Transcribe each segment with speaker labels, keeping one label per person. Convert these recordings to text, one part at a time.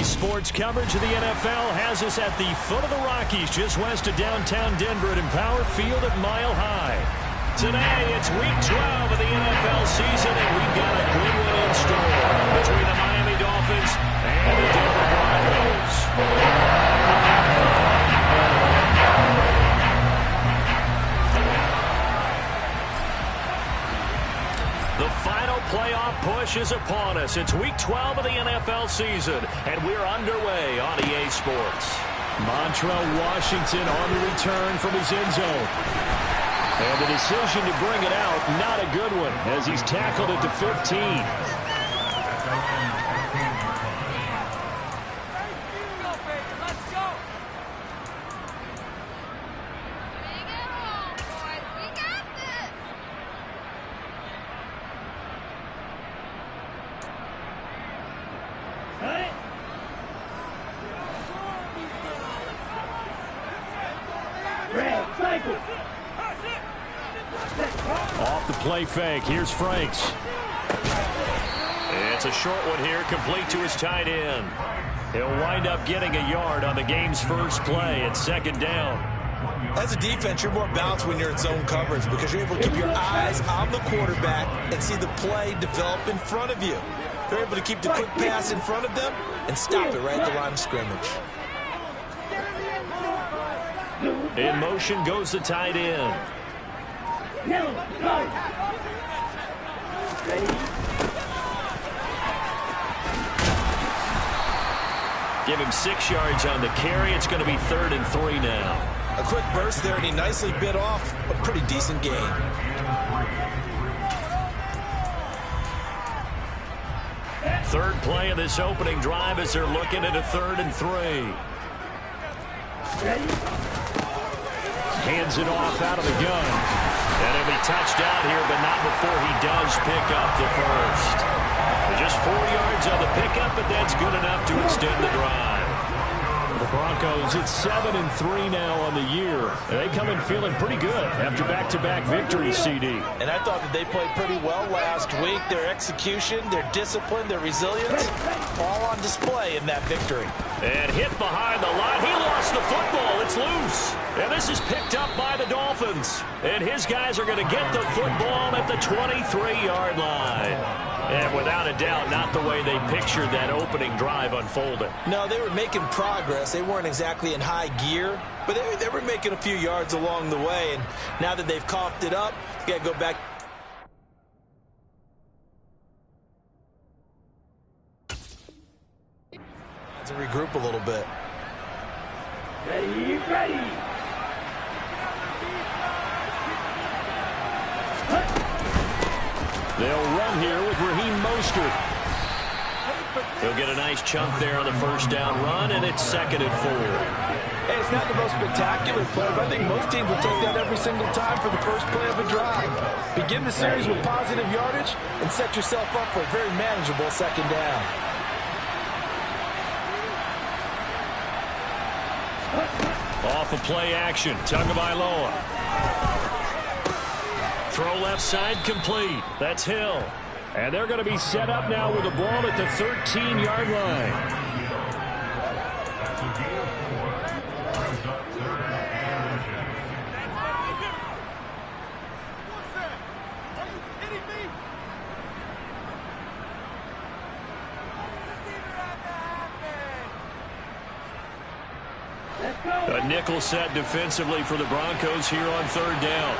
Speaker 1: EA Sports coverage of the NFL has us at the foot of the Rockies, just west of downtown Denver at Empower Field at Mile High. Today, it's Week 12 of the NFL season, and we've got a good one in store between the Miami Dolphins and the Denver Broncos. The final playoff push is upon us. It's Week 12 of the NFL season, and we're underway on EA Sports. Montrell Washington on the return from his end zone. And the decision to bring it out, not a good one, as he's tackled it to 15. Off the play fake. Here's Franks. It's a short one here, complete to his tight end. He'll wind up getting a yard on the game's first play. It's second down.
Speaker 2: As a defense, you're more balanced when you're in zone coverage because you're able to keep your eyes on the quarterback and see the play develop in front of you. They're able to keep the quick pass in front of them and stop it right at the line of scrimmage.
Speaker 1: In motion goes the tight end. Give him 6 yards on the carry. It's going to be 3rd and 3 now.
Speaker 2: A quick burst there, and he nicely bit off a pretty decent gain.
Speaker 1: Third play of this opening drive as they're looking at a 3rd and 3. Hands it off out of the gun. And he'll be touched out here, but not before he does pick up the first. Just 4 yards on the pickup, but that's good enough to extend the drive. The Broncos, it's 7-3 now on the year. And they come in feeling pretty good after back-to-back victories, CD.
Speaker 2: And I thought that they played pretty well last week. Their execution, their discipline, their resilience, all on display in that victory.
Speaker 1: And hit behind the line. He lost the football. It's loose. And this is picked up by the Dolphins. And his guys are going to get the football at the 23-yard line. And without a doubt, not the way they pictured that opening drive unfolding.
Speaker 2: No, they were making progress. They weren't exactly in high gear, but they were making a few yards along the way. And now that they've coughed it up, you got to go back. To regroup a little bit.
Speaker 3: Ready, ready.
Speaker 1: They'll run here with Raheem Mostert. He'll get a nice chunk there on the first down run, and it's 2nd and 4.
Speaker 2: Hey, it's not the most spectacular play, but I think most teams will take that every single time for the first play of a drive. Begin the series with positive yardage and set yourself up for a very manageable second down.
Speaker 1: Off of play action, Tagovailoa. Throw left side complete. That's Hill. And they're going to be set up now with the ball at the 13-yard line. A nickel set defensively for the Broncos here on 3rd down.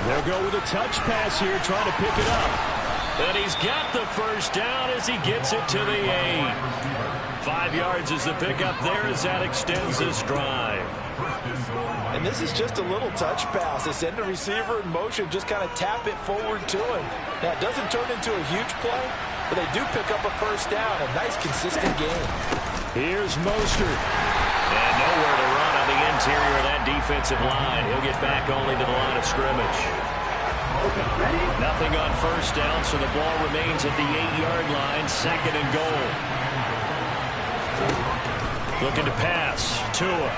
Speaker 1: They'll go with a touch pass here, trying to pick it up. And he's got the first down as he gets it to the 8. 5 yards is the pickup there as that extends this drive.
Speaker 2: And this is just a little touch pass. They send the receiver in motion, just kind of tap it forward to him. Now, it doesn't turn into a huge play, but they do pick up a first down. A nice, consistent game.
Speaker 1: Here's Mostert. And nowhere to run on the interior of that defensive line. He'll get back only to the line of scrimmage. Nothing on first down, so the ball remains at the 8-yard line, 2nd and goal. Looking to pass. Tua.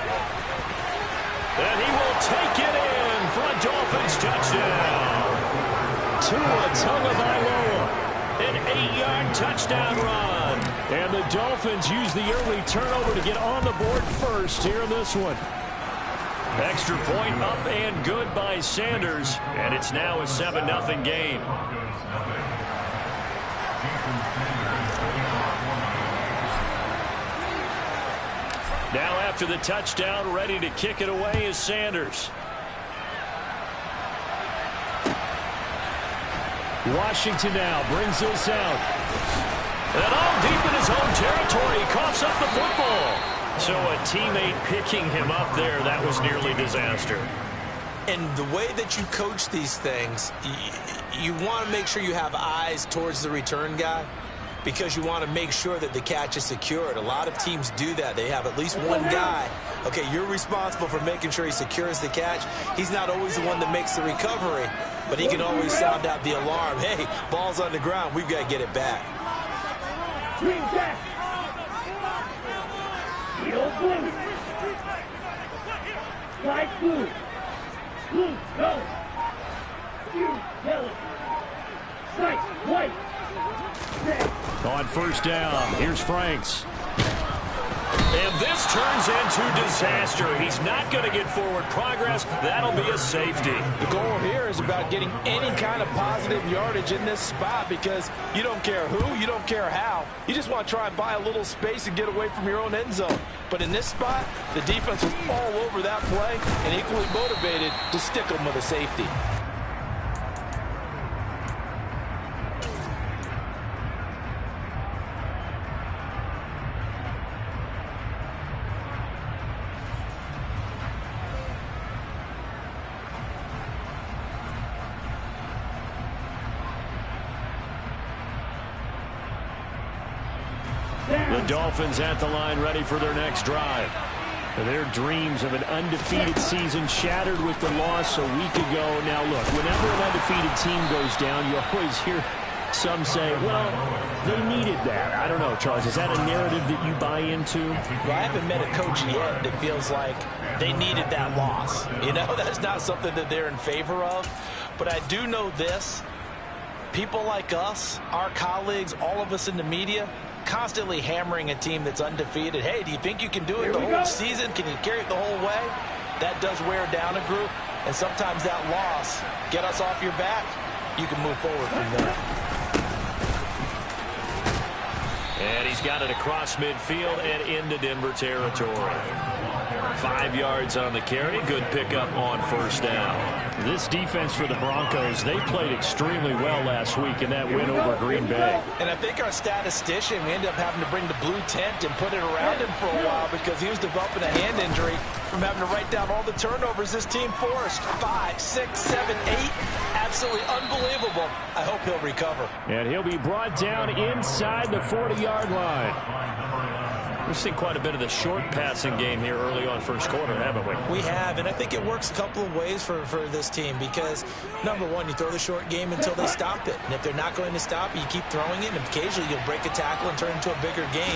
Speaker 1: And he will take it in for a Dolphins touchdown. Tua Tagovailoa. An 8-yard touchdown run. And the Dolphins use the early turnover to get on the board first here in this one. Extra point up and good by Sanders. And it's now a 7-0 game. Now after the touchdown, ready to kick it away is Sanders. Washington now brings this out. And all deep in his own territory, he coughs up the football. So a teammate picking him up there, that was nearly disaster.
Speaker 2: And the way that you coach these things, you want to make sure you have eyes towards the return guy, because you want to make sure that the catch is secured. A lot of teams do that. They have at least one guy. Okay, you're responsible for making sure he secures the catch. He's not always the one that makes the recovery, but he can always sound out the alarm. Hey, ball's on the ground. We've got to get it back.
Speaker 3: Slide blue. Blue, go. Yellow. Strike, white.
Speaker 1: On first down, here's Franks. And this turns into disaster. He's not going to get forward progress. That'll be a safety.
Speaker 4: The goal here is about getting any kind of positive yardage in this spot, because you don't care who, you don't care how. You just want to try and buy a little space and get away from your own end zone. But in this spot, the defense was all over that play and equally motivated to stick them with a safety.
Speaker 1: The Dolphins at the line, ready for their next drive. Their dreams of an undefeated season shattered with the loss a week ago. Now, look, whenever an undefeated team goes down, you always hear some say, well, they needed that. I don't know, Charles. Is that a narrative that you buy into?
Speaker 4: Well, I haven't met a coach yet that feels like they needed that loss. You know, that's not something that they're in favor of. But I do know this. People like us, our colleagues, all of us in the media, constantly hammering a team that's undefeated. Hey, do you think you can do it the whole season? Can you carry it the whole way? That does wear down a group, and sometimes that loss, get us off your back, you can move forward from there.
Speaker 1: And he's got it across midfield and into Denver territory. 5 yards on the carry. Good pickup on first down. This defense for the Broncos, they played extremely well last week in that win over Green Bay.
Speaker 4: And I think our statistician, we ended up having to bring the blue tent and put it around him for a while because he was developing a hand injury from having to write down all the turnovers this team forced. 5, 6, 7, 8. Absolutely unbelievable. I hope he'll recover.
Speaker 1: And he'll be brought down inside the 40-yard line. We've seen quite a bit of the short passing game here early on first quarter, haven't we?
Speaker 2: We have, and I think it works a couple of ways for this team because, number one, you throw the short game until they stop it. And if they're not going to stop it, you keep throwing it, and occasionally you'll break a tackle and turn it into a bigger gain.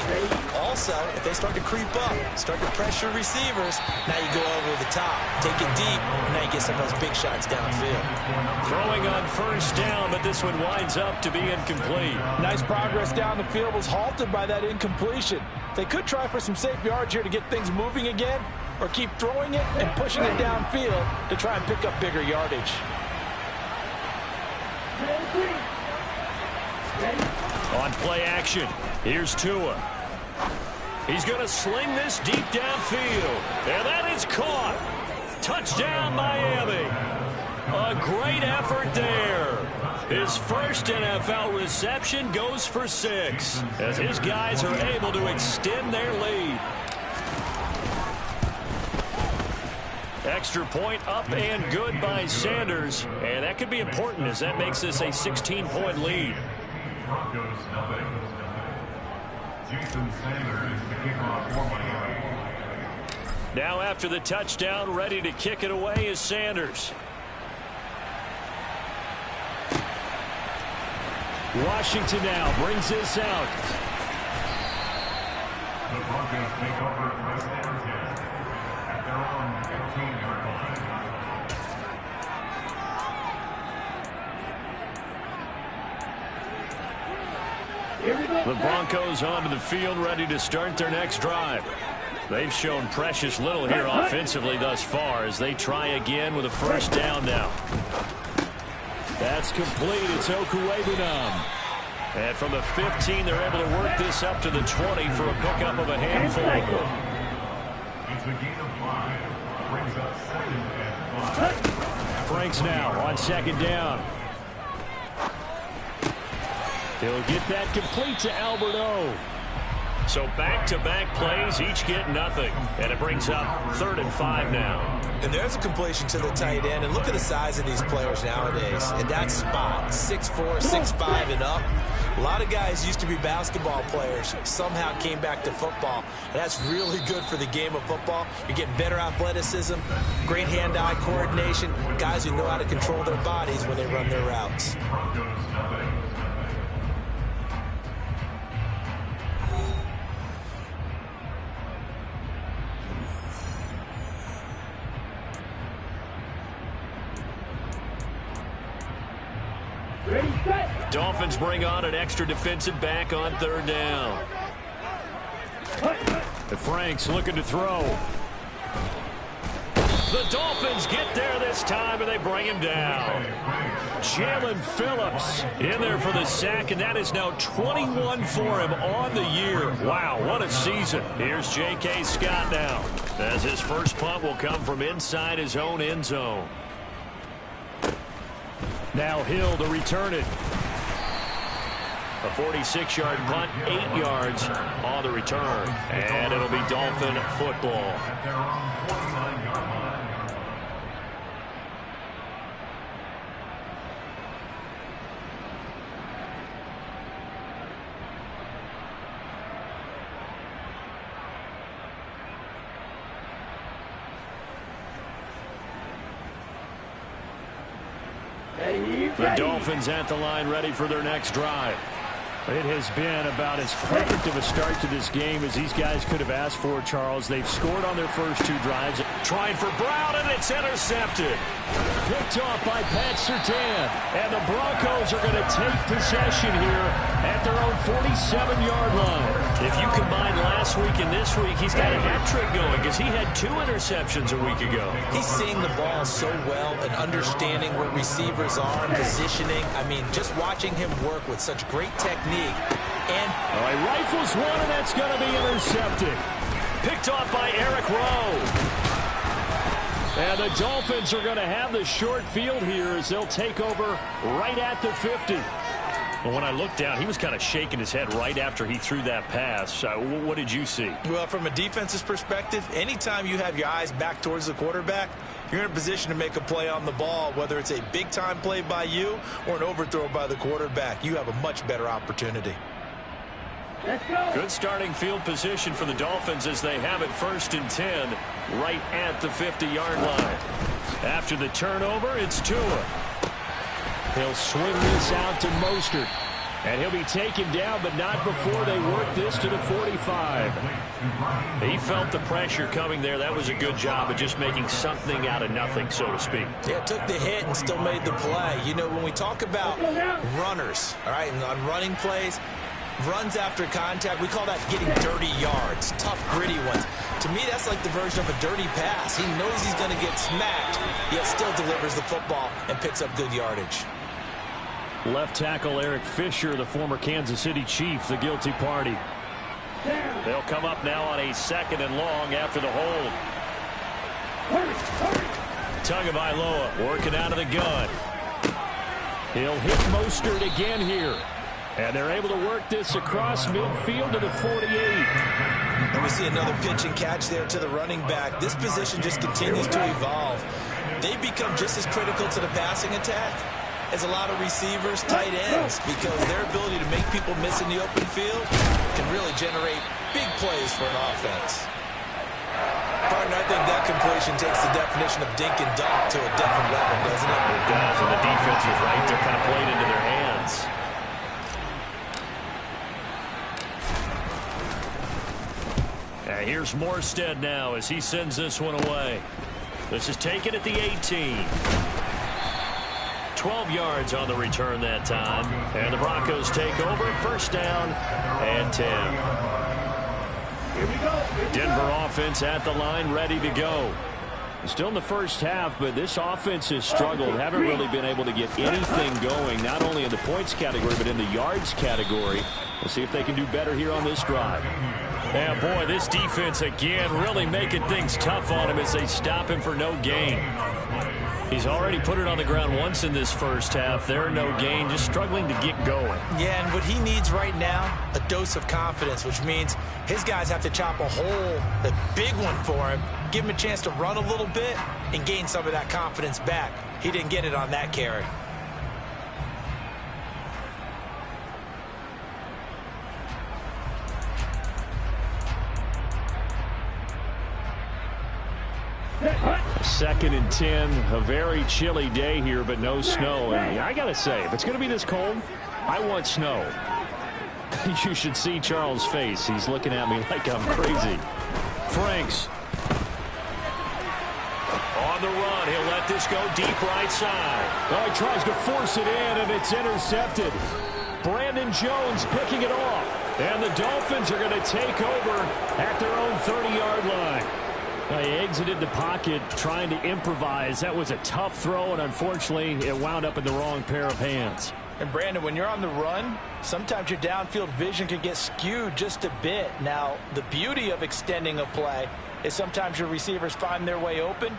Speaker 2: Also, if they start to creep up, start to pressure receivers, now you go over the top, take it deep, and now you get some of those big shots downfield.
Speaker 1: Throwing on first down, but this one winds up to be incomplete.
Speaker 4: Nice progress down the field was halted by that incompletion. They could try for some safe yards here to get things moving again, or keep throwing it and pushing it downfield to try and pick up bigger yardage.
Speaker 1: On play action, here's Tua. He's going to sling this deep downfield, and that is caught. Touchdown, Miami. A great effort there. His first NFL reception goes for 6 as his guys are able to extend their lead. Extra point up and good by Sanders, and that could be important as that makes this a 16-point lead. Now after the touchdown, ready to kick it away is Sanders. Washington now brings this out.
Speaker 5: The Broncos take over from Sanders at their own 15-yard line.
Speaker 1: The Broncos onto the field, ready to start their next drive. They've shown precious little here offensively thus far as they try again with a first down now. That's complete. It's Okuwebunam. And from the 15, they're able to work this up to the 20 for a pickup of a handful.
Speaker 5: It's a gain of 5. Brings up 2nd and 5.
Speaker 1: Franks now on second down. He'll get that complete to Alberto. So back-to-back plays, each get nothing. And it brings up 3rd and 5 now.
Speaker 2: And there's a completion to the tight end. And look at the size of these players nowadays. And that spot, 6'4", 6'5", and up. A lot of guys used to be basketball players, somehow came back to football. And that's really good for the game of football. You're getting better athleticism, great hand-eye coordination, guys who know how to control their bodies when they run their routes.
Speaker 1: Dolphins bring on an extra defensive back on 3rd down. The Franks looking to throw. The Dolphins get there this time, and they bring him down. Jalen Phillips in there for the sack, and that is now 21 for him on the year. Wow, what a season. Here's J.K. Scott now, as his first punt will come from inside his own end zone. Now Hill to return it. A 46-yard punt, 8 yards on the return. And it'll be Dolphin football.
Speaker 5: At their own 49-yard line.
Speaker 1: The Dolphins at the line, ready for their next drive. It has been about as perfect of a start to this game as these guys could have asked for, Charles. They've scored on their first 2 drives. Trying for Brown, and it's intercepted. Picked off by Pat Surtain. And the Broncos are going to take possession here at their own 47-yard line. If you combine last week and this week, he's got a hat trick going because he had 2 interceptions a week ago.
Speaker 2: He's seeing the ball so well and understanding where receivers are and positioning. I mean, just watching him work with such great technique. And
Speaker 1: he rifles one, and that's going to be intercepted. Picked off by Eric Rowe. And the Dolphins are going to have the short field here as they'll take over right at the 50. Well, when I looked down, he was kind of shaking his head right after he threw that pass. What did you see?
Speaker 2: Well, from a defense's perspective, anytime you have your eyes back towards the quarterback, you're in a position to make a play on the ball, whether it's a big-time play by you or an overthrow by the quarterback. You have a much better opportunity.
Speaker 1: Good starting field position for the Dolphins as they have it 1st and 10 right at the 50-yard line. After the turnover, it's Tua. He'll swing this out to Mostert. And he'll be taken down, but not before they work this to the 45. He felt the pressure coming there. That was a good job of just making something out of nothing, so to speak.
Speaker 2: Yeah, took the hit and still made the play. You know, when we talk about runners, all right, and on running plays, runs after contact, we call that getting dirty yards, tough, gritty ones. To me, that's like the version of a dirty pass. He knows he's going to get smacked, yet still delivers the football and picks up good yardage.
Speaker 1: Left tackle Eric Fisher, the former Kansas City Chief, the guilty party. They'll come up now on a 2nd and long after the hold. Tagovailoa working out of the gun. He'll hit Mostert again here. And they're able to work this across midfield to the 48.
Speaker 2: And we see another pitch and catch there to the running back. This position just continues to evolve. They become just as critical to the passing attack as a lot of receivers, tight ends, because their ability to make people miss in the open field can really generate big plays for an offense. Partner, I think that completion takes the definition of dink and dunk to a different level, doesn't it?
Speaker 1: It does, and the defense was right. They're kind of played into their hands. Here's Morstead now as he sends this one away. This is taken at the 18. 12 yards on the return that time. And the Broncos take over, first down and 10.
Speaker 3: Here we go.
Speaker 1: Denver offense at the line, ready to go. Still in the first half, but this offense has struggled. Haven't really been able to get anything going, not only in the points category, but in the yards category. We'll see if they can do better here on this drive. Yeah, boy, this defense again really making things tough on him as they stop him for no gain. He's already put it on the ground once in this first half. There, no gain, just struggling to get going.
Speaker 4: Yeah, and what he needs right now, a dose of confidence, which means his guys have to chop a hole, a big one for him, give him a chance to run a little bit and gain some of that confidence back. He didn't get it on that carry.
Speaker 1: Second and 10, a very chilly day here, but no snow. And I got to say, if it's going to be this cold, I want snow. You should see Charles' face. He's looking at me like I'm crazy. Franks. On the run, he'll let this go deep right side. Oh, he tries to force it in, and it's intercepted. Brandon Jones picking it off. And the Dolphins are going to take over at their own 30-yard line. He exited the pocket trying to improvise. That was a tough throw, and unfortunately, it wound up in the wrong pair of hands.
Speaker 4: And Brandon, when you're on the run, sometimes your downfield vision can get skewed just a bit. Now, the beauty of extending a play is sometimes your receivers find their way open,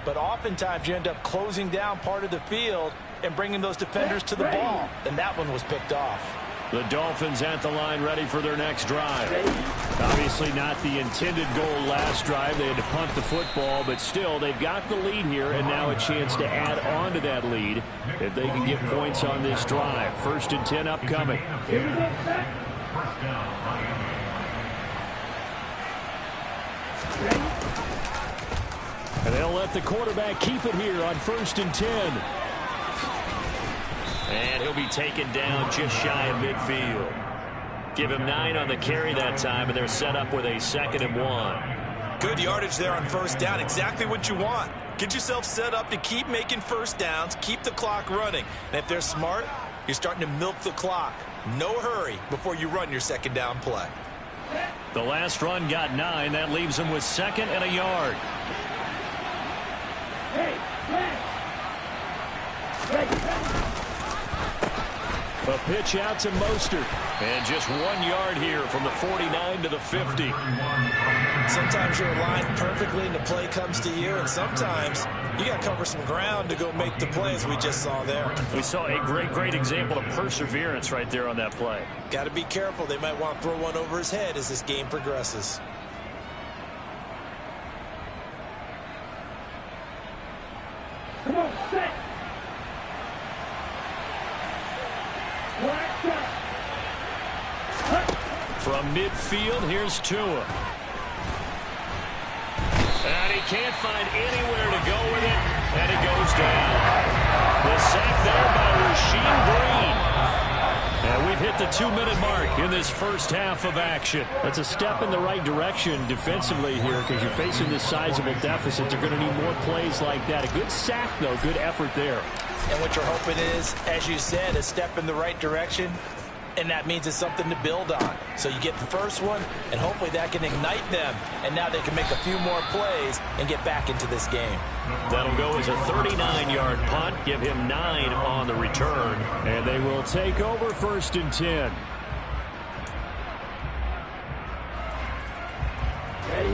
Speaker 4: but oftentimes you end up closing down part of the field and bringing those defenders to the ball. And that one was picked off.
Speaker 1: The Dolphins at the line ready for their next drive. Obviously not the intended goal last drive. They had to punt the football, but still they've got the lead here and now a chance to add on to that lead if they can get points on this drive. First and 10 upcoming. And they'll let the quarterback keep it here on first and 10. And he'll be taken down just shy of midfield. Give him 9 on the carry that time, and they're set up with a 2nd and 1.
Speaker 2: Good yardage there on first down. Exactly what you want. Get yourself set up to keep making first downs, keep the clock running. And if they're smart, you're starting to milk the clock. No hurry before you run your second down play.
Speaker 1: The last run got 9. That leaves them with 2nd and a yard. A pitch out to Mostert. And just 1 yard here from the 49 to the 50.
Speaker 2: Sometimes you're aligned perfectly and the play comes to you, and sometimes you got to cover some ground to go make the play, as we just saw there.
Speaker 1: We saw a great example of perseverance right there on that play.
Speaker 2: Got to be careful. They might want to throw one over his head as this game progresses.
Speaker 3: Come on, set.
Speaker 1: From midfield, here's Tua. And he can't find anywhere to go with it, and he goes down. The sack there by Rasheem Green. And we've hit the 2-minute mark in this first half of action. That's a step in the right direction defensively here because you're facing this sizable deficit. They're going to need more plays like that. A good sack, though. Good effort there.
Speaker 4: And what you're hoping is, as you said, a step in the right direction, and that means it's something to build on. So you get the first one, and hopefully that can ignite them, and now they can make a few more plays and get back into this game.
Speaker 1: That'll go as a 39-yard punt, give him 9 on the return, and they will take over first and 10.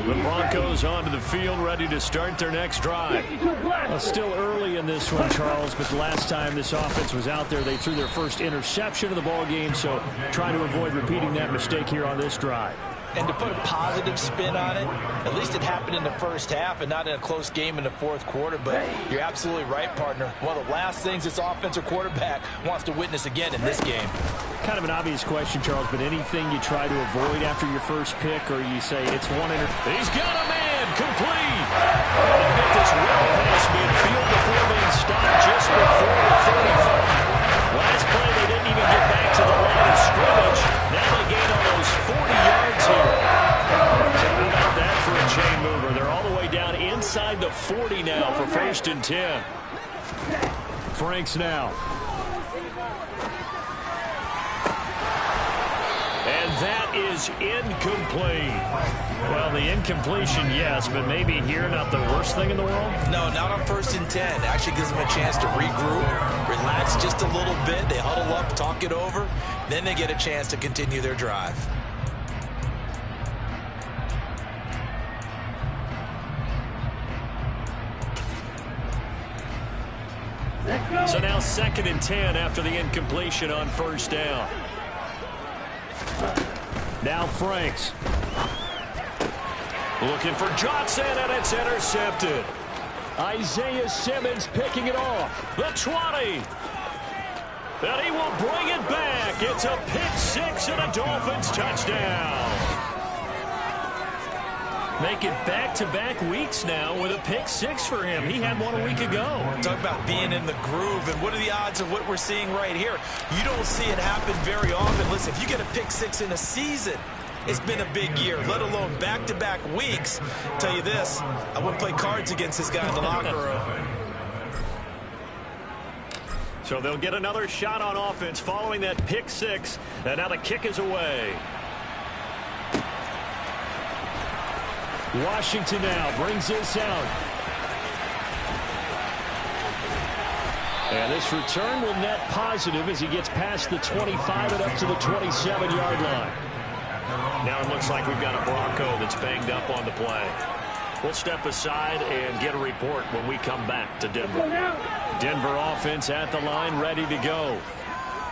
Speaker 1: The Broncos onto the field, ready to start their next drive. Well, still early in this one, Charles, but the last time this offense was out there, they threw their first interception of the ball game, so try to avoid repeating that mistake here on this drive.
Speaker 4: And to put a positive spin on it, at least it happened in the first half and not in a close game in the fourth quarter. But you're absolutely right, partner. One of the last things this offensive quarterback wants to witness again in this game.
Speaker 1: Kind of an obvious question, Charles, but anything you try to avoid after your first pick, or you say it's one He's got a man, complete. And they'll get this well past midfield before being stopped just before the 35. Last play, they didn't even get back to the line of scrimmage. Now they gain almost 40 yards here. So how about that for a chain mover? They're all the way down inside the 40 now for first and 10. Franks now. And that is incomplete. Well, the incompletion, yes, but maybe here not the worst thing in the world?
Speaker 2: No, not on 1st and 10. Actually gives them a chance to regroup, relax just a little bit. They huddle up, talk it over. Then they get a chance to continue their drive.
Speaker 1: So now 2nd and 10 after the incompletion on 1st down. Now Franks. Looking for Johnson, and it's intercepted. Isaiah Simmons picking it off. The 20. And he will bring it back. It's a pick six and a Dolphins touchdown. Make it back-to-back weeks now with a pick six for him. He had one a week ago.
Speaker 2: Talk about being in the groove, and what are the odds of what we're seeing right here? You don't see it happen very often. Listen, if you get a pick six in a season, it's been a big year, let alone back-to-back weeks. I'll tell you this, I wouldn't play cards against this guy in the locker room.
Speaker 1: So they'll get another shot on offense following that pick six, and now the kick is away. Washington now brings this out. And this return will net positive as he gets past the 25 and up to the 27-yard line. Now it looks like we've got a Bronco that's banged up on the play. We'll step aside and get a report when we come back to Denver. Denver offense at the line, ready to go.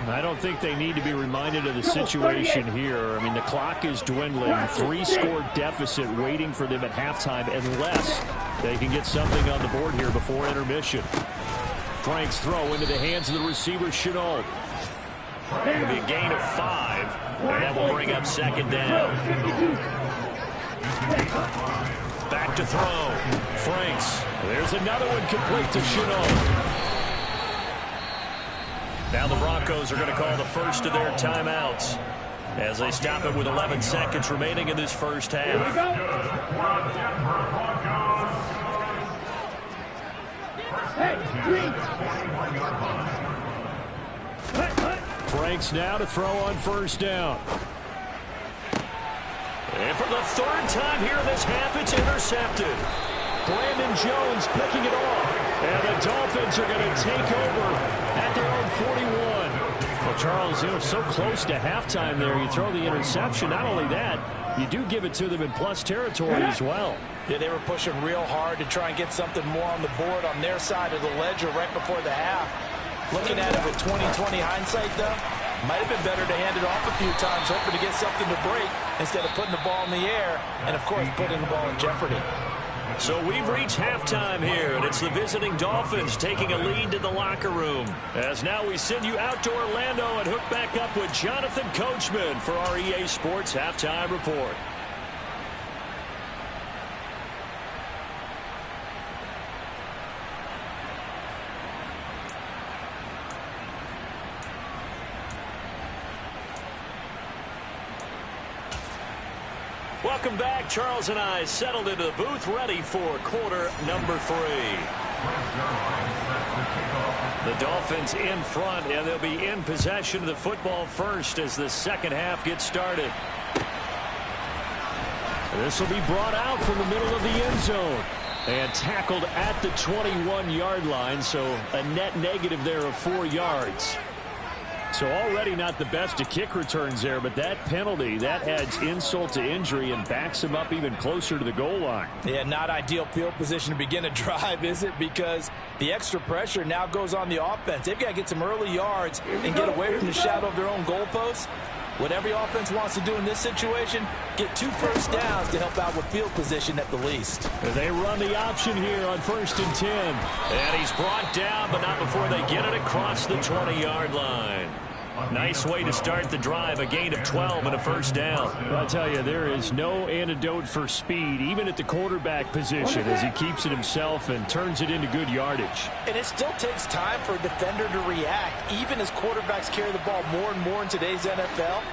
Speaker 1: I don't think they need to be reminded of the situation here. I mean, the clock is dwindling. 3-score deficit waiting for them at halftime unless they can get something on the board here before intermission. Franks throw into the hands of the receiver, Chenault. It'll be a gain of 5, and that will bring up 2nd down. Back to throw. Franks. There's another one complete to Chenault. Now the Broncos are going to call the first of their timeouts as they stop it with 11 seconds remaining in this first half. Franks now to throw on 1st down. And for the 3rd time here in this half, it's intercepted. Brandon Jones picking it off. And the Dolphins are going to take over at their own 41. Well, Charles, you were so close to halftime there. You throw the interception. Not only that, you do give it to them in plus territory as well.
Speaker 4: Yeah, they were pushing real hard to try and get something more on the board on their side of the ledger right before the half. Looking at it with 20/20 hindsight, though, might have been better to hand it off a few times, hoping to get something to break instead of putting the ball in the air and, of course, putting the ball in jeopardy.
Speaker 1: So we've reached halftime here, and it's the visiting Dolphins taking a lead to the locker room. As now we send you out to Orlando and hook back up with Jonathan Coachman for our EA Sports Halftime Report. Welcome back. Charles and I settled into the booth ready for quarter number 3. The Dolphins in front, and they'll be in possession of the football first as the second half gets started. This will be brought out from the middle of the end zone and tackled at the 21-yard line, so a net negative there of 4 yards. So already not the best of kick returns there, but that penalty, that adds insult to injury and backs him up even closer to the goal line.
Speaker 4: Yeah, not ideal field position to begin a drive, is it? Because the extra pressure now goes on the offense. They've got to get some early yards and get away from the shadow of their own goalposts. What every offense wants to do in this situation, get 2 first downs to help out with field position at the least.
Speaker 1: They run the option here on 1st and 10. And he's brought down, but not before they get it across the 20-yard line. Nice way to start the drive, a gain of 12 and a first down. I'll tell you, there is no antidote for speed, even at the quarterback position, as he keeps it himself and turns it into good yardage.
Speaker 4: And it still takes time for a defender to react, even as quarterbacks carry the ball more and more in today's NFL.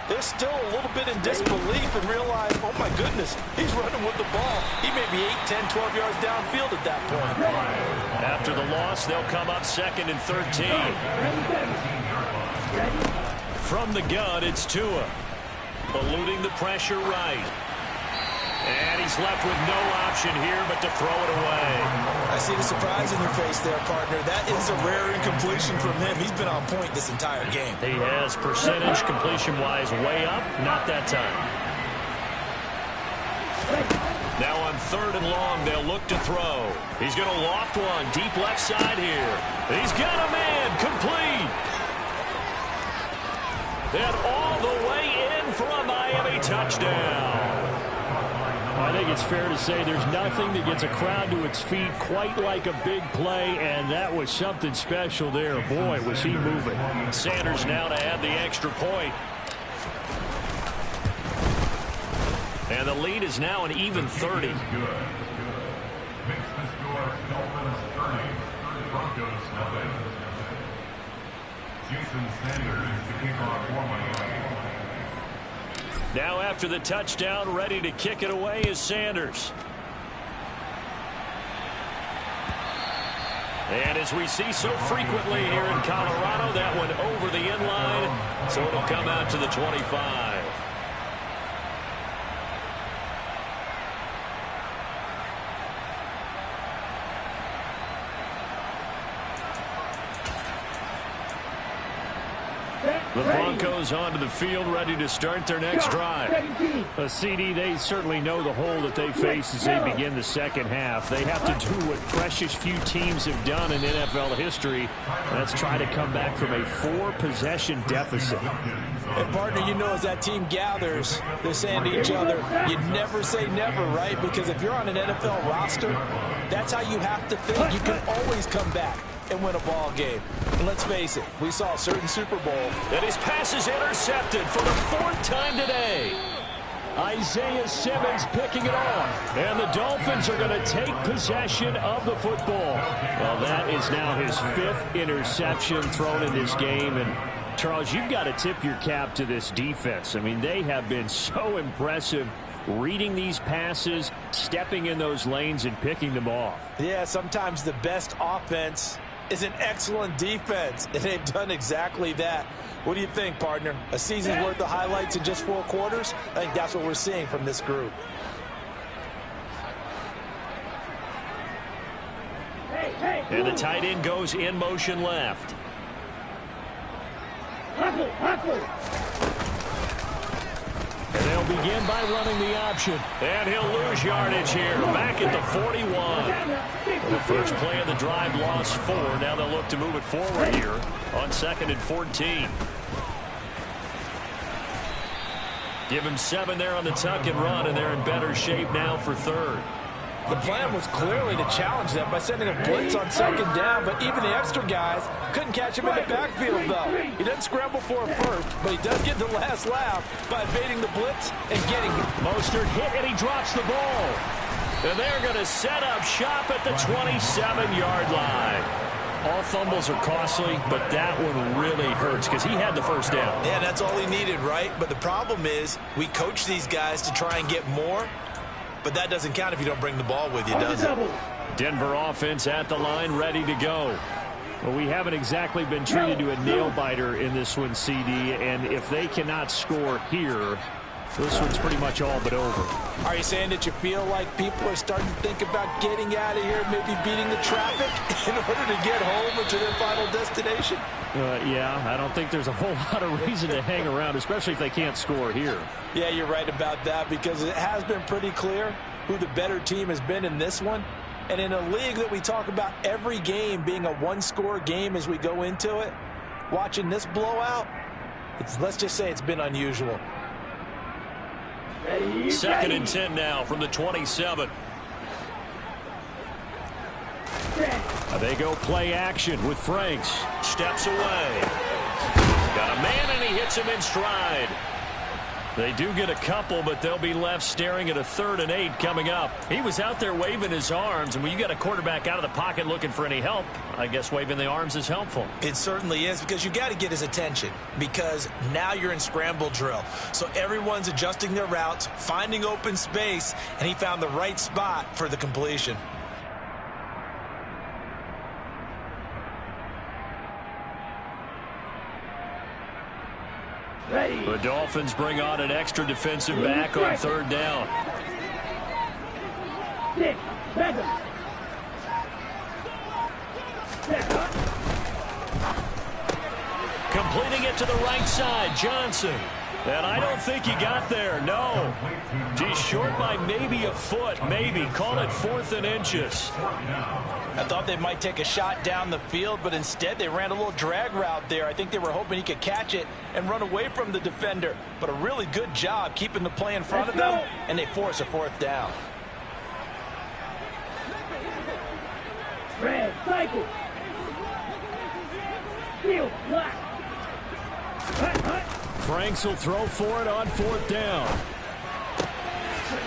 Speaker 4: they're still a little bit in disbelief and realize, oh my goodness, he's running with the ball. He may be 8, 10, 12 yards downfield at that point.
Speaker 1: After the loss, they'll come up 2nd and 13. From the gun, it's Tua. Eluding the pressure right. And he's left with no option here but to throw it away.
Speaker 2: I see the surprise in your face there, partner. That is a rare incompletion from him. He's been on point this entire game.
Speaker 1: He has percentage completion-wise way up. Not that time. Now on 3rd and long, they'll look to throw. He's going to loft one deep left side here. He's got a man complete. And all the way in for a Miami touchdown.
Speaker 6: I think it's fair to say there's nothing that gets a crowd to its feet quite like a big play, and that was something special there. Boy, was he moving.
Speaker 1: Sanders now to add the extra point. And the lead is now an even 30.
Speaker 5: Makes the score Dolphins 30, Broncos nothing. Jason Sanders to kick off for Miami.
Speaker 1: Now after the touchdown, ready to kick it away is Sanders. And as we see so frequently here in Colorado, that one over the end line, so it'll come out to the 25. The Broncos onto the field, ready to start their next drive.
Speaker 6: A CD, they certainly know the hole that they face as they begin the second half. They have to do what precious few teams have done in NFL history. That's try to come back from a 4-possession deficit.
Speaker 2: And partner, you know, as that team gathers, they're saying to each other, you never say never, right? Because if you're on an NFL roster, that's how you have to think. You can always come back and win a ball game. And let's face it, we saw a certain Super Bowl.
Speaker 1: And his pass is intercepted for the 4th time today.
Speaker 6: Isaiah Simmons picking it off.
Speaker 1: And the Dolphins are going to take possession of the football.
Speaker 6: Well, that is now his 5th interception thrown in this game. And, Charles, you've got to tip your cap to this defense. I mean, they have been so impressive reading these passes, stepping in those lanes, and picking them off.
Speaker 2: Yeah, sometimes the best offense is an excellent defense, and they've done exactly that. What do you think, partner? A season's worth of highlights in just 4 quarters? I think that's what we're seeing from this group.
Speaker 1: And the tight end goes in motion left.
Speaker 6: And they'll begin by running the option.
Speaker 1: And he'll lose yardage here, back at the 41. The first play of the drive lost 4. Now they'll look to move it forward here on 2nd and 14. Give him 7 there on the tuck and run, and they're in better shape now for 3rd.
Speaker 2: The plan was clearly to challenge them by sending a blitz on 2nd down, but even the extra guys couldn't catch him in the backfield, though. He doesn't scramble for it first, but he does get the last laugh by evading the blitz and getting it.
Speaker 1: Mostert hit, and he drops the ball. And they're going to set up shop at the 27-yard line. All fumbles are costly, but that one really hurts because he had the first down.
Speaker 2: Yeah, that's all he needed, right? But the problem is we coach these guys to try and get more, but that doesn't count if you don't bring the ball with you, does it?
Speaker 1: Denver offense at the line, ready to go.
Speaker 6: Well, we haven't exactly been treated to a nail-biter in this one, CD, and if they cannot score here, this one's pretty much all but over.
Speaker 2: Are you saying that you feel like people are starting to think about getting out of here, maybe beating the traffic in order to get home or to their final destination?
Speaker 6: Yeah, I don't think there's a whole lot of reason to hang around, especially if they can't score here.
Speaker 2: Yeah, you're right about that, because it has been pretty clear who the better team has been in this one. And in a league that we talk about every game being a one-score game as we go into it, watching this blowout, let's just say it's been unusual.
Speaker 1: 2nd and 10 now from the 27.
Speaker 6: They go play action with Franks.
Speaker 1: Steps away. Got a man, and he hits him in stride.
Speaker 6: They do get a couple, but they'll be left staring at a 3rd and 8 coming up. He was out there waving his arms, and when you got a quarterback out of the pocket looking for any help, I guess waving the arms is helpful.
Speaker 2: It certainly is, because you got to get his attention, because now you're in scramble drill. So everyone's adjusting their routes, finding open space, and he found the right spot for the completion.
Speaker 3: Ready.
Speaker 6: The Dolphins bring on an extra defensive back on 3rd down.
Speaker 3: 6, 7.
Speaker 6: Completing it to the right side, Johnson. And I don't think he got there, no. He's short by maybe a foot, maybe. Call it 4th and inches.
Speaker 4: I thought they might take a shot down the field, but instead they ran a little drag route there. I think they were hoping he could catch it and run away from the defender. But a really good job keeping the play in front of them, and they force a 4th down.
Speaker 3: Red, cycle. Field, black.
Speaker 6: Franks will throw for it on 4th down.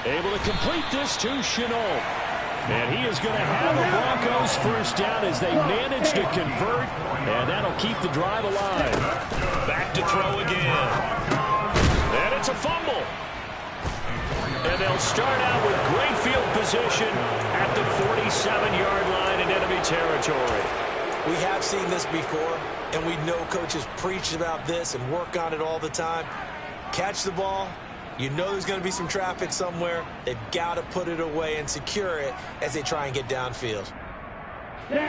Speaker 6: Able to complete this to Chenault. And he is going to have the Broncos 1st down as they manage to convert. And that'll keep the drive alive. Back to throw again. And it's a fumble. And they'll start out with great field position at the 47-yard line in enemy territory.
Speaker 2: We have seen this before, and we know coaches preach about this and work on it all the time. Catch the ball. You know there's going to be some traffic somewhere. They've got to put it away and secure it as they try and get downfield.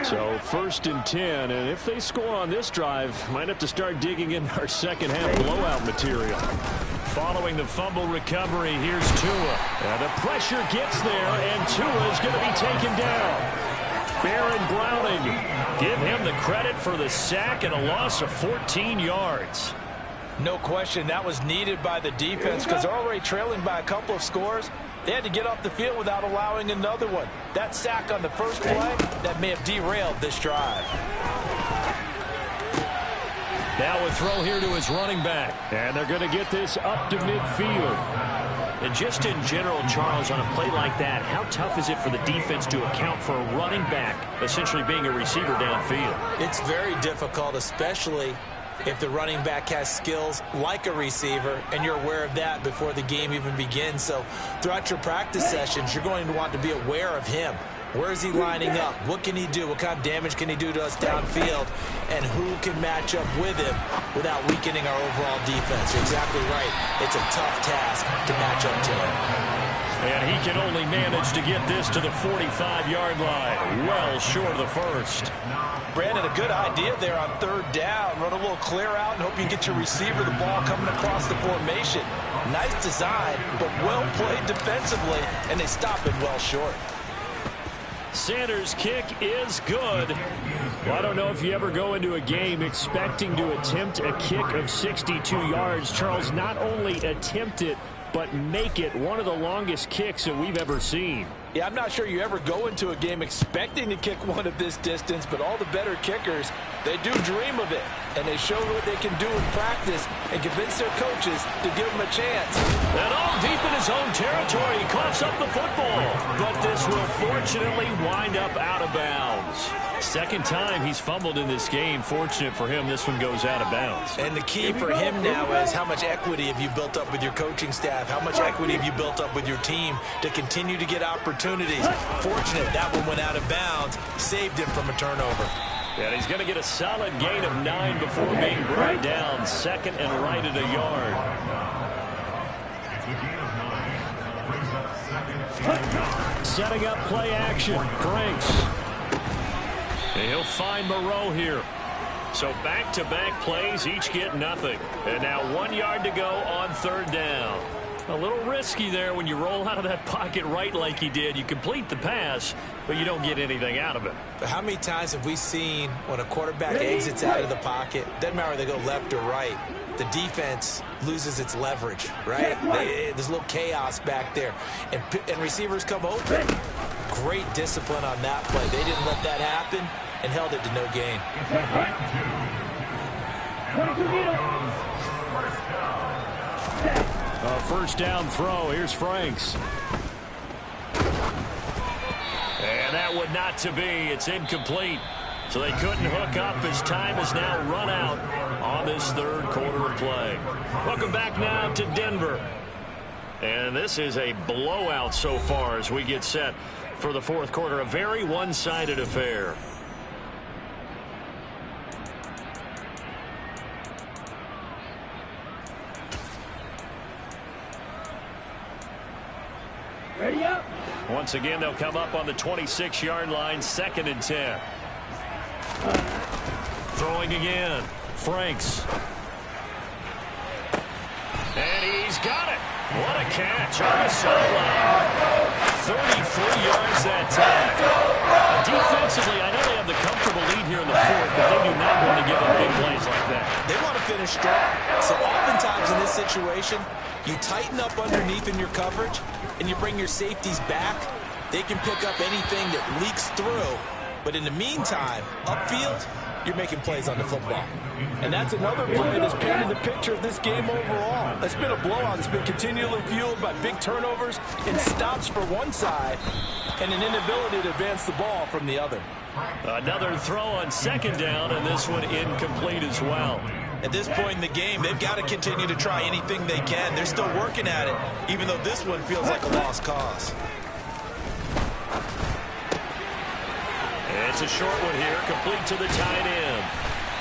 Speaker 6: So 1st and 10, and if they score on this drive, might have to start digging in our second-half blowout material. Following the fumble recovery, here's Tua. And the pressure gets there, and Tua is going to be taken down. Baron Browning, give him the credit for the sack and a loss of 14 yards.
Speaker 4: No question, that was needed by the defense because they're already trailing by a couple of scores. They had to get off the field without allowing another one. That sack on the first play, that may have derailed this drive.
Speaker 6: Now a throw here to his running back. And they're going to get this up to midfield. And just in general, Charles, on a play like that, how tough is it for the defense to account for a running back essentially being a receiver downfield?
Speaker 2: It's very difficult, especially if the running back has skills like a receiver, and you're aware of that before the game even begins. So throughout your practice sessions, you're going to want to be aware of him. Where is he lining up? What can he do? What kind of damage can he do to us downfield? And who can match up with him without weakening our overall defense? You're exactly right. It's a tough task to match up to him.
Speaker 6: And he can only manage to get this to the 45-yard line. Well short of the first.
Speaker 4: Brandon, a good idea there on 3rd down. Run a little clear out and hope you can get your receiver the ball coming across the formation. Nice design, but well played defensively, and they stop it well short.
Speaker 6: Sanders' kick is good. Well, I don't know if you ever go into a game expecting to attempt a kick of 62 yards. Charles, not only attempt it, but make it one of the longest kicks that we've ever seen.
Speaker 4: Yeah, I'm not sure you ever go into a game expecting to kick one of this distance, but all the better kickers, they do dream of it, and they show what they can do in practice and convince their coaches to give them a chance.
Speaker 6: And all deep in his own territory, he coughs up the football, but this will fortunately wind up out of bounds. Second time he's fumbled in this game. Fortunate for him, this one goes out of bounds.
Speaker 2: And the key for him now is how much equity have you built up with your coaching staff? How much equity have you built up with your team to continue to get opportunities? Fortunate that one went out of bounds, saved him from a turnover.
Speaker 6: And he's going to get a solid gain of 9 before being brought down. 2nd and right at a yard. Setting up play action. Franks. And he'll find Moreau here. So back-to-back plays, each get nothing. And now 1 yard to go on 3rd down. A little risky there when you roll out of that pocket right like he did. You complete the pass, but you don't get anything out of it.
Speaker 2: But how many times have we seen when a quarterback exits out of the pocket, doesn't matter whether they go left or right, the defense loses its leverage, right? There's a little chaos back there. And receivers come open. Great discipline on that play. They didn't let that happen and held it to no gain.
Speaker 6: A first down throw. Here's Franks. And that would not to be. It's incomplete. So they couldn't hook up as time has now run out on this third quarter of play. Welcome back now to Denver. And this is a blowout so far as we get set for the fourth quarter. A very one-sided affair.
Speaker 3: Ready up.
Speaker 6: Once again, they'll come up on the 26-yard line, 2nd and 10. Throwing again. Franks. And he's got it. What a catch on the sideline. 33 yards that time. Defensively, I know they have the comfortable lead here in the fourth, but they do not want to give up big plays like that.
Speaker 2: They want to finish strong. So oftentimes in this situation, you tighten up underneath in your coverage, and you bring your safeties back. They can pick up anything that leaks through. But in the meantime, upfield, you're making plays on the football.
Speaker 4: And that's another play that's painted the picture of this game overall. It's been a blowout. It's been continually fueled by big turnovers and stops for one side and an inability to advance the ball from the other.
Speaker 6: Another throw on 2nd down, and this one incomplete as well.
Speaker 2: At this point in the game, they've got to continue to try anything they can. They're still working at it, even though this one feels like a lost cause.
Speaker 6: It's a short one here, complete to the tight end.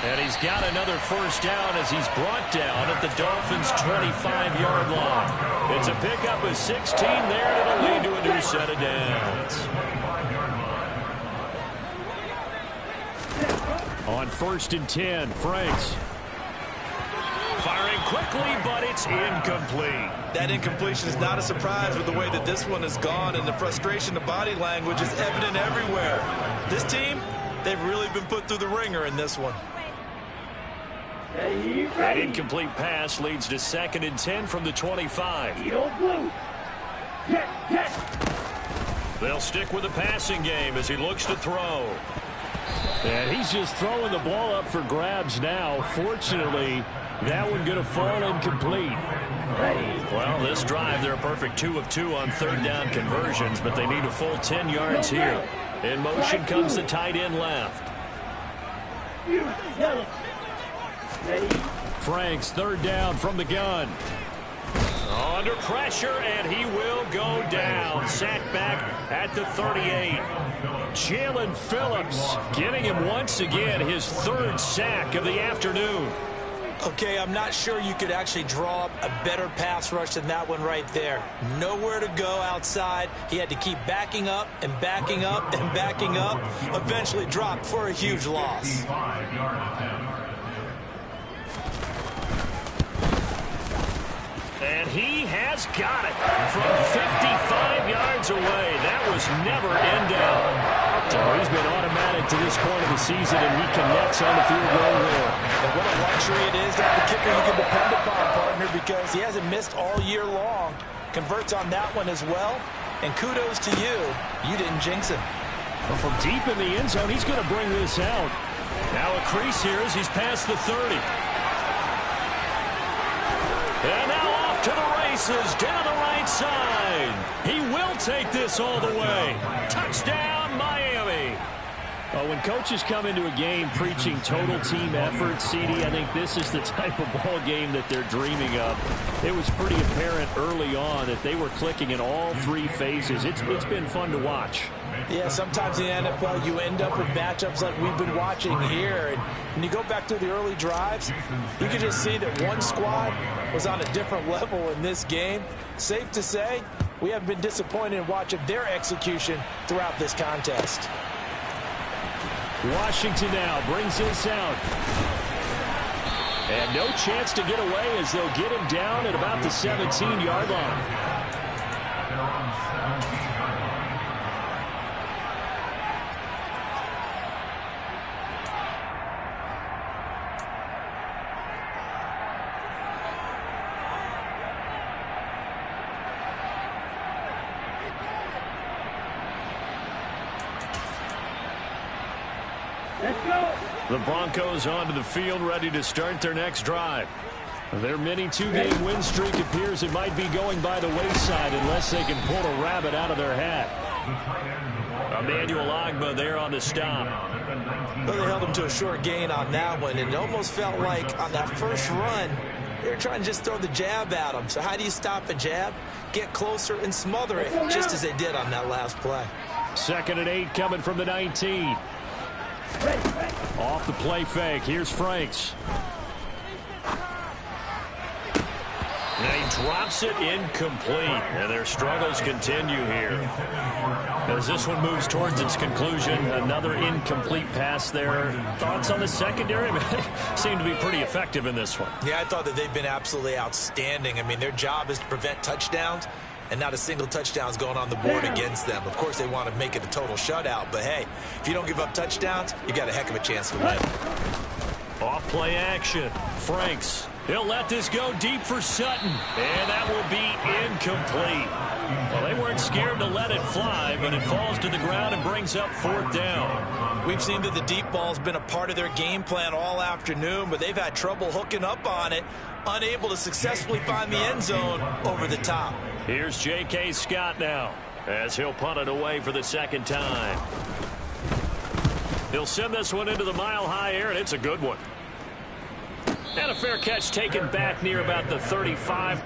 Speaker 6: And he's got another first down as he's brought down at the Dolphins' 25-yard line. It's a pickup of 16 there, and it'll lead to a new set of downs. On 1st and 10, Franks. Firing quickly, but it's incomplete.
Speaker 2: That incompletion is not a surprise with the way that this one has gone, and the frustration, the body language is evident everywhere. This team, they've really been put through the ringer in this one.
Speaker 6: That incomplete pass leads to 2nd and 10 from the 25. They'll stick with the passing game as he looks to throw. And he's just throwing the ball up for grabs now. Fortunately, that one going to fall incomplete. Well, this drive, they're a perfect 2 of 2 on 3rd down conversions, but they need a full 10 yards here. In motion comes the tight end left. Franks, 3rd down from the gun. Under pressure, and he will go down. Sacked back at the 38. Jalen Phillips getting him once again his 3rd sack of the afternoon.
Speaker 2: Okay, I'm not sure you could actually draw up a better pass rush than that one right there. Nowhere to go outside. He had to keep backing up and backing up and backing up. Eventually dropped for a huge loss.
Speaker 6: And he has got it from 55 yards away. That was never in doubt. So he's been automatic to this point of the season, and he connects on the field goal here.
Speaker 2: And what a luxury it is to have a kicker you can depend upon, partner, because he hasn't missed all year long. Converts on that one as well. And kudos to you. You didn't jinx him.
Speaker 6: Well, from deep in the end zone, he's going to bring this out. Now a crease here as he's past the 30. And now off to the races down the right side. He will take this all the way. Touchdown, Miami. When coaches come into a game preaching total team effort, CD, I think this is the type of ball game that they're dreaming of. It was pretty apparent early on that they were clicking in all 3 phases. It's been fun to watch.
Speaker 2: Yeah, sometimes in the NFL you end up with matchups like we've been watching here. And when you go back to the early drives, you can just see that one squad was on a different level in this game. Safe to say, we haven't been disappointed in watching their execution throughout this contest.
Speaker 6: Washington now brings this out. And no chance to get away as they'll get him down at about the 17-yard line.
Speaker 3: Let's go.
Speaker 6: The Broncos onto the field, ready to start their next drive. Their mini two-game win streak appears it might be going by the wayside unless they can pull a rabbit out of their hat. Emmanuel Ogbah there on the stop.
Speaker 2: Well, they held him to a short gain on that one, and it almost felt like on that first run, they were trying to just throw the jab at him. So how do you stop a jab? Get closer and smother it, just as they did on that last play.
Speaker 6: 2nd and 8 coming from the 19. Off the play fake. Here's Franks.
Speaker 1: And he drops it incomplete, and their struggles continue here.
Speaker 6: As this one moves towards its conclusion, another incomplete pass there. Thoughts on the secondary? Seem to be pretty effective in this one.
Speaker 2: Yeah, I thought that they've been absolutely outstanding. I mean, their job is to prevent touchdowns, and not a single touchdown is going on the board against them. Of course, they want to make it a total shutout, but hey, if you don't give up touchdowns, you got a heck of a chance to win.
Speaker 1: Off play action. Franks.
Speaker 6: He'll let this go deep for Sutton.
Speaker 1: And that will be incomplete.
Speaker 6: Well, they weren't scared to let it fly, but it falls to the ground and brings up 4th down.
Speaker 2: We've seen that the deep ball's been a part of their game plan all afternoon, but they've had trouble hooking up on it, unable to successfully find the end zone over the top.
Speaker 1: Here's J.K. Scott now, as he'll punt it away for the 2nd time. He'll send this one into the mile-high air, and it's a good one. And a fair catch taken back near about the 35.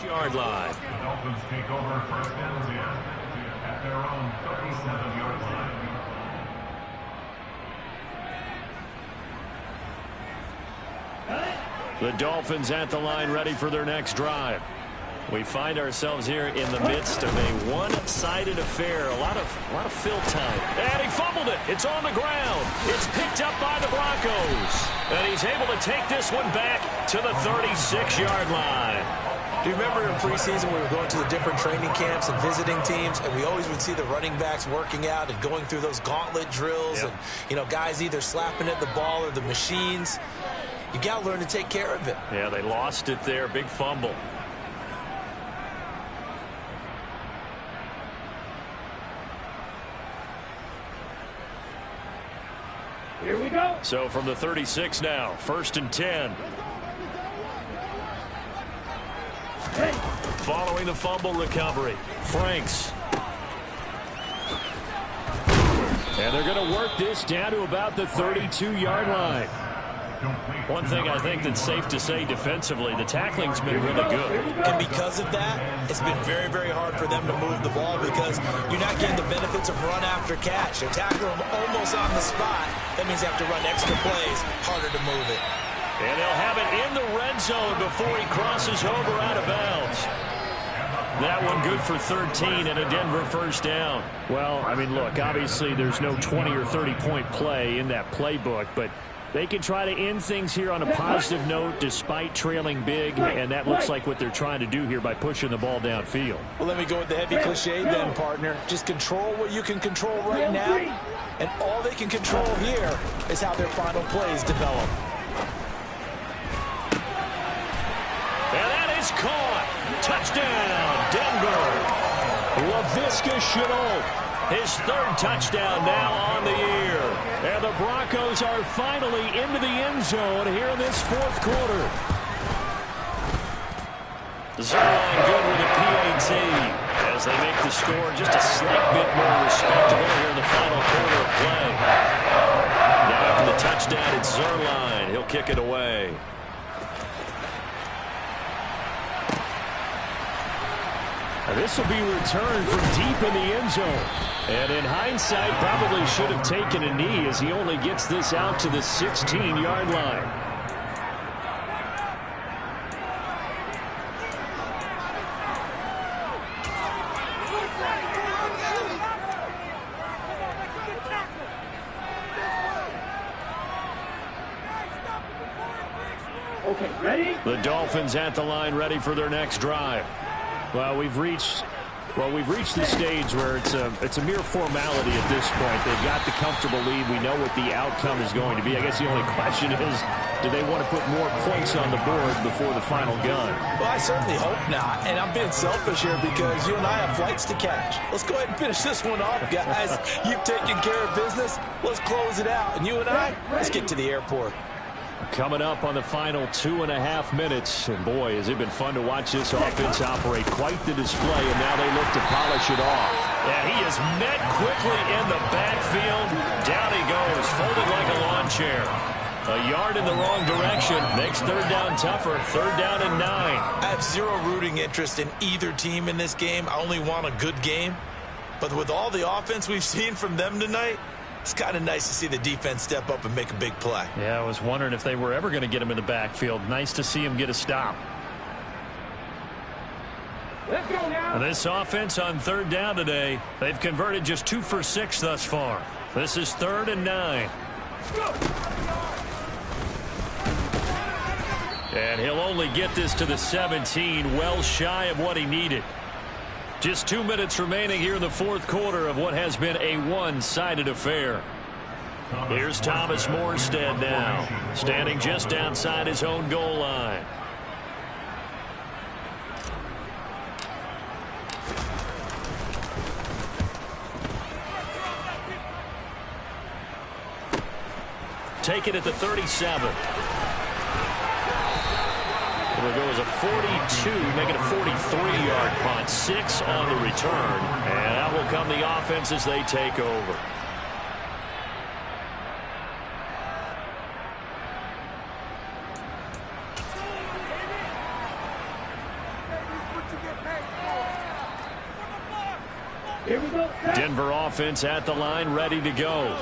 Speaker 1: Yard line.
Speaker 5: The Dolphins take over 1st and 10 at their own 37-yard line.
Speaker 6: The Dolphins at the line ready for their next drive. We find ourselves here in the midst of a one-sided affair. A lot of fill time.
Speaker 1: And he fumbled it. It's on the ground. It's picked up by the Broncos. And he's able to take this one back to the 36-yard line.
Speaker 2: Do you remember in preseason we were going to the different training camps and visiting teams, and we always would see the running backs working out and going through those gauntlet drills, and, you know, guys either slapping at the ball or the machines. You got to learn to take care of it.
Speaker 1: Yeah, they lost it there. Big fumble.
Speaker 3: Here we go.
Speaker 1: So from the 36 now, 1st and 10. Following the fumble recovery, Franks.
Speaker 6: And they're going to work this down to about the 32-yard line. One thing I think that's safe to say defensively, the tackling's been really good.
Speaker 2: And because of that, it's been very, very hard for them to move the ball because you're not getting the benefits of run after catch. They're tackling them almost on the spot. That means they have to run extra plays, harder to move it.
Speaker 1: And they'll have it in the red zone before he crosses over out of bounds. That one good for 13 and a Denver 1st down.
Speaker 6: Well, I mean, look, obviously there's no 20 or 30-point play in that playbook, but they can try to end things here on a positive note despite trailing big, and that looks like what they're trying to do here by pushing the ball downfield.
Speaker 2: Well, let me go with the heavy cliche then, partner. Just control what you can control right now, and all they can control here is how their final plays develop.
Speaker 1: And that is caught. Touchdown, Denver.
Speaker 6: Laviska Shenault,
Speaker 1: his 3rd touchdown now on the year.
Speaker 6: And the Broncos are finally into the end zone here in this 4th quarter.
Speaker 1: Zerline good with a PAT as they make the score just a slight bit more respectable here in the final quarter of play. Now after the touchdown, it's Zerline. He'll kick it away.
Speaker 6: This will be returned from deep in the end zone. And in hindsight, probably should have taken a knee as he only gets this out to the 16-yard line.
Speaker 3: Okay, ready?
Speaker 6: The Dolphins at the line ready for their next drive. Well, we've reached Well, we've reached the stage where it's a mere formality at this point. They've got the comfortable lead. We know what the outcome is going to be. I guess the only question is, do they want to put more points on the board before the final gun?
Speaker 4: Well, I certainly hope not. And I'm being selfish here because you and I have flights to catch. Let's go ahead and finish this one off, guys. You've taken care of business. Let's close it out. And you and I, let's get to the airport.
Speaker 6: Coming up on the final 2.5 minutes. And boy, has it been fun to watch this offense operate. Quite the display, and now they look to polish it off.
Speaker 1: Yeah, he is met quickly in the backfield. Down he goes, folded like a lawn chair. A yard in the wrong direction. Makes third down tougher. Third down and 9.
Speaker 2: I have zero rooting interest in either team in this game. I only want a good game. But with all the offense we've seen from them tonight, it's kind of nice to see the defense step up and make a big play.
Speaker 1: Yeah, I was wondering if they were ever going to get him in the backfield. Nice to see him get a stop.
Speaker 3: Let's go now.
Speaker 1: This offense on third down today, they've converted just 2 for 6 thus far. This is 3rd and 9. And he'll only get this to the 17, well shy of what he needed. Just 2 minutes remaining here in the fourth quarter of what has been a one-sided affair. Here's Thomas Morstead now, standing just outside his own goal line. Take it at the 37. It'll go as a 42, make it a 43-yard punt. 6 on the return. And out will come the offense as they take over.
Speaker 3: Here we go.
Speaker 6: Denver offense at the line, ready to go.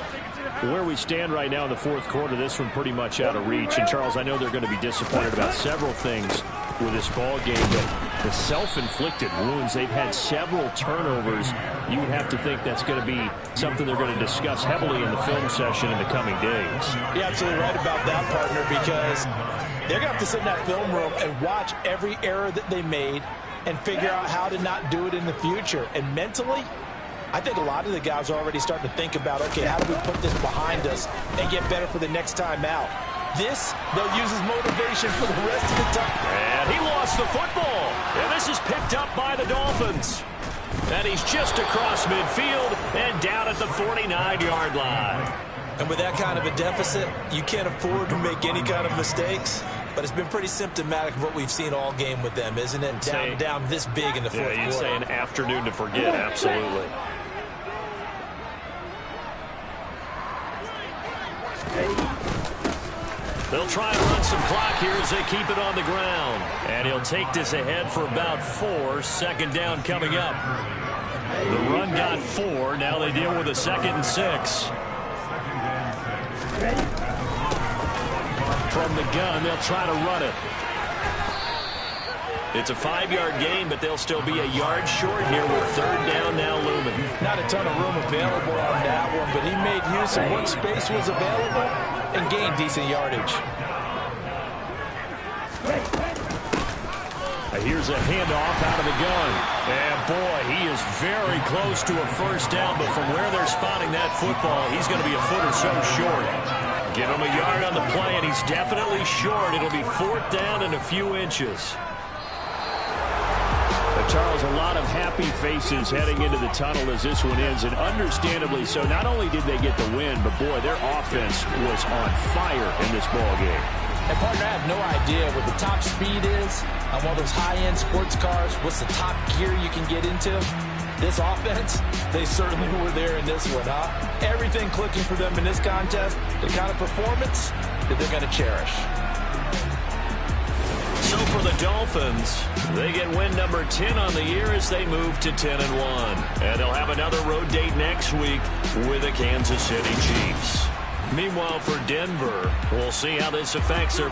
Speaker 6: Where we stand right now in the fourth quarter, this one pretty much out of reach. And, Charles, I know they're going to be disappointed about several things with this ball game, but the self-inflicted wounds, they've had several turnovers. You would have to think that's going to be something they're going to discuss heavily in the film session in the coming days.
Speaker 4: You're absolutely right about that, partner, because they're going to have to sit in that film room and watch every error that they made and figure out how to not do it in the future. And mentally, I think a lot of the guys are already starting to think about, okay, how do we put this behind us and get better for the next time out? This, they'll use as motivation for the rest of the time.
Speaker 1: And he lost the football. And this is picked up by the Dolphins. And he's just across midfield and down at the 49-yard line.
Speaker 2: And with that kind of a deficit, you can't afford to make any kind of mistakes. But it's been pretty symptomatic of what we've seen all game with them, isn't it? Down this big in the fourth quarter.
Speaker 1: Yeah, you'd say an afternoon to forget, absolutely. They'll try and run some clock here as they keep it on the ground. And he'll take this ahead for about 4. Second down coming up. The run got 4. Now they deal with a 2nd and 6. From the gun, they'll try to run it. It's a 5-yard gain, but they'll still be a yard short here with third down now looming.
Speaker 4: Not a ton of room available on that one, but he made use of what space was available and gained decent yardage.
Speaker 6: Here's a handoff out of the gun. And boy, he is very close to a first down, but from where they're spotting that football, he's going to be a foot or so short. Give him a yard on the play, and he's definitely short. It'll be 4th down and a few inches. Charles, a lot of happy faces heading into the tunnel as this one ends, and understandably so. Not only did they get the win, but boy, their offense was on fire in this ball game.
Speaker 4: And, partner, I have no idea what the top speed is on one of those high-end sports cars. What's the top gear you can get into? This offense, they certainly were there in this one, huh? Everything clicking for them in this contest, the kind of performance that they're going to cherish.
Speaker 1: So for the Dolphins, they get win number 10 on the year as they move to 10-1. And they'll have another road date next week with the Kansas City Chiefs. Meanwhile, for Denver, we'll see how this affects their